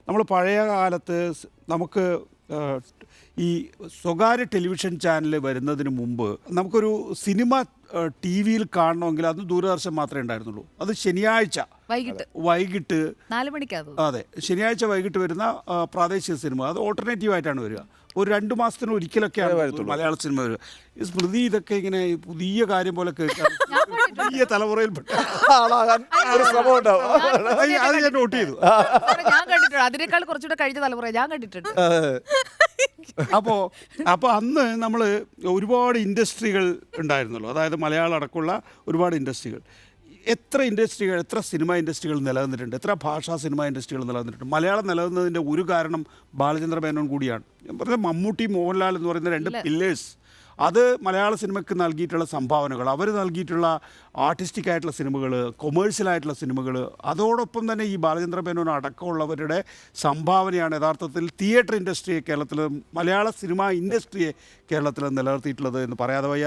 നമ്മൾ പഴയ കാലത്ത് നമുക്ക് ഈ സ്വകാര്യ ടെലിവിഷൻ ചാനൽ വരുന്നതിന് മുമ്പ് നമുക്കൊരു സിനിമ ടി വിയിൽ കാണണമെങ്കിൽ അത് ദൂരദർശൻ മാത്രമേ ഉണ്ടായിരുന്നുള്ളൂ. അത് ശനിയാഴ്ച വൈകിട്ട് 4 മണിക്കാണ്. അതെ, ശനിയാഴ്ച വൈകിട്ട് വരുന്ന പ്രാദേശിക സിനിമ അത് ഓൾട്ടർനേറ്റീവായിട്ടാണ് വരിക. ഒരു 2 മാസത്തിന് ഒരിക്കലൊക്കെയാണ് മലയാള സിനിമ വരിക. ഈ സ്മൃതി ഇതൊക്കെ ഇങ്ങനെ പുതിയ കാര്യം പോലെ കേൾക്കാൻ പുതിയ തലമുറയിൽപ്പെട്ട ആളാകാൻ ഒരു ശ്രമം ഉണ്ടാവും. അത് ഞാൻ നോട്ട് ചെയ്തു. ഞാൻ കണ്ടിട്ടുണ്ട്, അതിനേക്കാൾ കുറച്ചുകൂടെ കഴിഞ്ഞ തലമുറ ഞാൻ കണ്ടിട്ടുണ്ട്. അപ്പോൾ അന്ന് നമ്മൾ ഒരുപാട് ഇൻഡസ്ട്രികൾ ഉണ്ടായിരുന്നല്ലോ, അതായത് മലയാളം അടക്കമുള്ള ഒരുപാട് ഇൻഡസ്ട്രികൾ. എത്ര സിനിമ ഇൻഡസ്ട്രികൾ നിലനിന്നിട്ടുണ്ട്, എത്ര ഭാഷാ സിനിമ ഇൻഡസ്ട്രികൾ നിലനിന്നിട്ടുണ്ട്. മലയാളം നിലനിന്നതിൻ്റെ ഒരു കാരണം ബാലചന്ദ്ര മേനോൻ കൂടിയാണ്. ഞാൻ പറഞ്ഞത് മമ്മൂട്ടി, മോഹൻലാൽ എന്ന് പറയുന്ന 2 പില്ലേഴ്സ്. അത് മലയാള സിനിമയ്ക്ക് നൽകിയിട്ടുള്ള സംഭാവനകൾ, അവർ നൽകിയിട്ടുള്ള ആർട്ടിസ്റ്റിക് ആയിട്ടുള്ള സിനിമകൾ, കൊമേഴ്ഷ്യലായിട്ടുള്ള സിനിമകൾ, അതോടൊപ്പം തന്നെ ഈ ബാലചന്ദ്ര മേനോൻ അടക്കമുള്ളവരുടെ സംഭാവനയാണ് യഥാർത്ഥത്തിൽ തിയേറ്റർ ഇൻഡസ്ട്രിയെ കേരളത്തിൽ, മലയാള സിനിമ ഇൻഡസ്ട്രിയെ കേരളത്തിൽ നിലനിർത്തിയിട്ടുള്ളത് എന്ന് പറയാതെ വയ്യ.